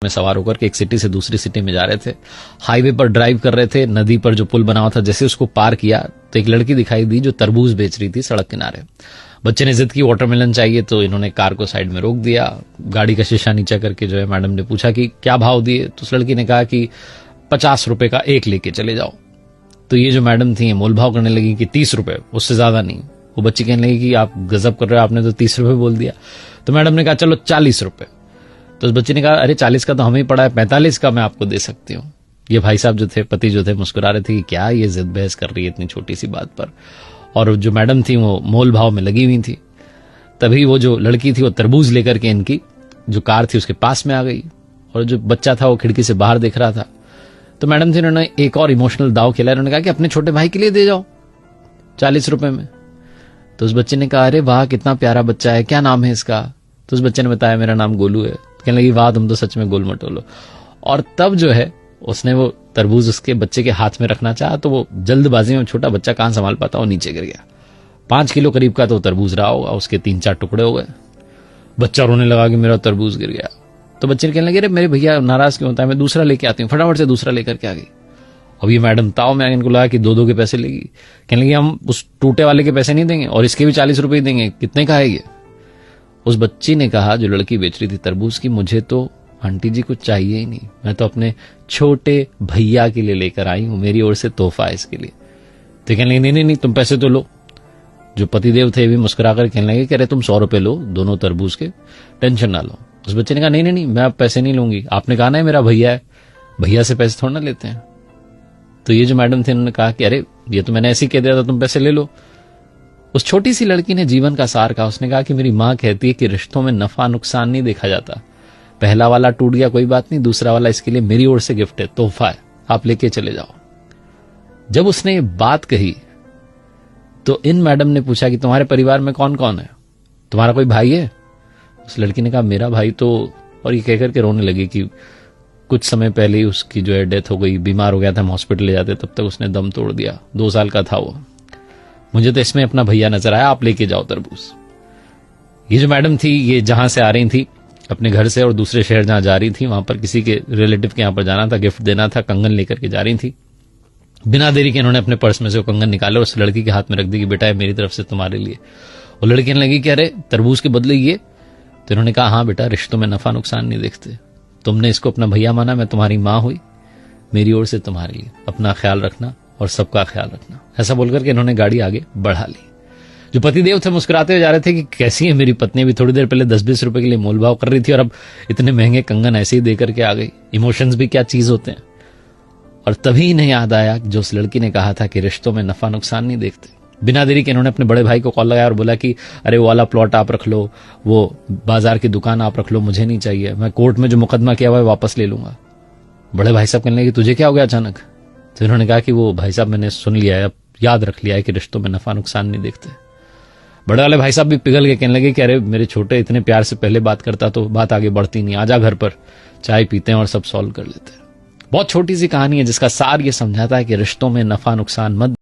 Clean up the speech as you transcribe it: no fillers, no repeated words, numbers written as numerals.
में सवार होकर के एक सिटी से दूसरी सिटी में जा रहे थे। हाईवे पर ड्राइव कर रहे थे। नदी पर जो पुल बना हुआ था, जैसे उसको पार किया तो एक लड़की दिखाई दी जो तरबूज बेच रही थी सड़क किनारे। बच्चे ने जिद की वाटरमेलन चाहिए, तो इन्होंने कार को साइड में रोक दिया। गाड़ी का शीशा नीचा करके जो है मैडम ने पूछा कि क्या भाव दिए, तो उस लड़की ने कहा कि 50 रुपए का एक लेके चले जाओ। तो ये जो मैडम थी मोल भाव करने लगी कि 30 रुपए, उससे ज्यादा नहीं। वो बच्ची कहने लगी कि आप गजब कर रहे हो, आपने तो 30 रुपए बोल दिया। तो मैडम ने कहा चलो 40 रुपए। तो उस बच्चे ने कहा अरे 40 का तो हमें ही पड़ा है, 45 का मैं आपको दे सकती हूँ। ये भाई साहब जो थे, पति जो थे, मुस्कुरा रहे थे कि क्या ये जिद बहस कर रही है इतनी छोटी सी बात पर। और जो मैडम थी वो मोल भाव में लगी हुई थी। तभी वो जो लड़की थी वो तरबूज लेकर के इनकी जो कार थी उसके पास में आ गई, और जो बच्चा था वो खिड़की से बाहर देख रहा था। तो मैडम थी, उन्होंने एक और इमोशनल दाव खेला। उन्होंने कहा कि अपने छोटे भाई के लिए दे जाओ 40 रुपए में। तो उस बच्चे ने कहा अरे वाह कितना प्यारा बच्चा है, क्या नाम है इसका। तो उस बच्चे ने बताया मेरा नाम गोलू है। कहने लगी वाह तुम तो सच में गोल मटोलो। और तब जो है उसने वो तरबूज उसके बच्चे के हाथ में रखना चाहा, तो वो जल्दबाजी में, छोटा बच्चा कहां संभाल पाता, वो नीचे गिर गया। 5 किलो करीब का तो तरबूज रहा होगा, उसके 3-4 टुकड़े हो गए। बच्चा रोने लगा कि मेरा तरबूज गिर गया। तो बच्चे ने कहने लगे अरे मेरे भैया नाराज क्यों होता है, मैं दूसरा लेके आती हूँ। फटाफट से दूसरा लेकर के आ गई। अब ये मैडम ताव में इनको लगा कि 2-2 के पैसे लेगी। कहने लगी हम उस टूटे वाले के पैसे नहीं देंगे और इसके भी 40 रुपए देंगे, कितने का है ये। उस बच्ची ने कहा, जो लड़की बेच रही थी तरबूज की, मुझे तो आंटी जी कुछ चाहिए ही नहीं, मैं तो अपने छोटे भैया के लिए लेकर आई हूं, मेरी ओर से तोहफा है इसके लिए। तो कहने लगी नहीं नहीं तुम पैसे तो लो। जो पतिदेव थे भी मुस्कुराकर कहने लगे कि अरे तुम 100 रुपए लो दोनों तरबूज के, टेंशन ना लो। उस बच्चे ने कहा नहीं नहीं नहीं मैं अब पैसे नहीं लूंगी, आपने कहा ना मेरा भैया है, भैया से पैसे थोड़ा ना लेते हैं। तो ये जो मैडम थे उन्होंने कहा कि अरे ये तो मैंने ऐसे ही कह दिया था, तुम पैसे ले लो। उस छोटी सी लड़की ने जीवन का सार कहा। उसने कहा कि मेरी मां कहती है कि रिश्तों में नफा नुकसान नहीं देखा जाता। पहला वाला टूट गया कोई बात नहीं, दूसरा वाला इसके लिए मेरी ओर से गिफ्ट है, तोहफा है, आप लेके चले जाओ। जब उसने ये बात कही तो इन मैडम ने पूछा कि तुम्हारे परिवार में कौन कौन है, तुम्हारा कोई भाई है। उस लड़की ने कहा मेरा भाई तो, और ये कहकर के रोने लगी कि कुछ समय पहले ही उसकी जो है डेथ हो गई, बीमार हो गया था, हम हॉस्पिटल ले जाते तब तक उसने दम तोड़ दिया, 2 साल का था वो। मुझे तो इसमें अपना भैया नजर आया, आप लेके जाओ तरबूज। ये जो मैडम थी ये जहां से आ रही थी अपने घर से और दूसरे शहर जहां जा रही थी, वहां पर किसी के रिलेटिव के यहां पर जाना था, गिफ्ट देना था, कंगन लेकर के जा रही थी। बिना देरी के इन्होंने अपने पर्स में से वो कंगन निकाले और उस लड़की के हाथ में रख दी कि बेटा ये मेरी तरफ से तुम्हारे लिए। वो लड़की कहने लगी कि अरे तरबूज के बदले ये। तो इन्होंने कहा हाँ बेटा रिश्तों में नफा नुकसान नहीं देखते, तुमने इसको अपना भैया माना, मैं तुम्हारी मां हुई, मेरी ओर से तुम्हारे लिए, अपना ख्याल रखना और सबका ख्याल रखना। ऐसा बोलकर के इन्होंने गाड़ी आगे बढ़ा ली। जो पतिदेव थे मुस्कुराते हुए जा रहे थे कि कैसी है मेरी पत्नी, भी थोड़ी देर पहले 10-20 रुपए के लिए मोलभाव कर रही थी और अब इतने महंगे कंगन ऐसे ही देकर के आ गई। इमोशंस भी क्या चीज होते हैं। और तभी इन्हें याद आया जो उस लड़की ने कहा था कि रिश्तों में नफा नुकसान नहीं देखते। बिना देरी के इन्होंने अपने बड़े भाई को कॉल लगाया और बोला कि अरे वो वाला प्लॉट आप रख लो, वो बाजार की दुकान आप रख लो, मुझे नहीं चाहिए, मैं कोर्ट में जो मुकदमा किया हुआ है वापस ले लूंगा। बड़े भाई साहब कहने लगे तुझे क्या हो गया अचानक। तो इन्होंने कहा कि वो भाई साहब मैंने सुन लिया है, अब याद रख लिया है कि रिश्तों में नफा नुकसान नहीं देखते। बड़े वाले भाई साहब भी पिघल के कहने लगे कि अरे मेरे छोटे इतने प्यार से पहले बात करता तो बात आगे बढ़ती नहीं, आजा घर पर चाय पीते हैं और सब सॉल्व कर लेते हैं। बहुत छोटी सी कहानी है जिसका सार ये समझाता है कि रिश्तों में नफा नुकसान मत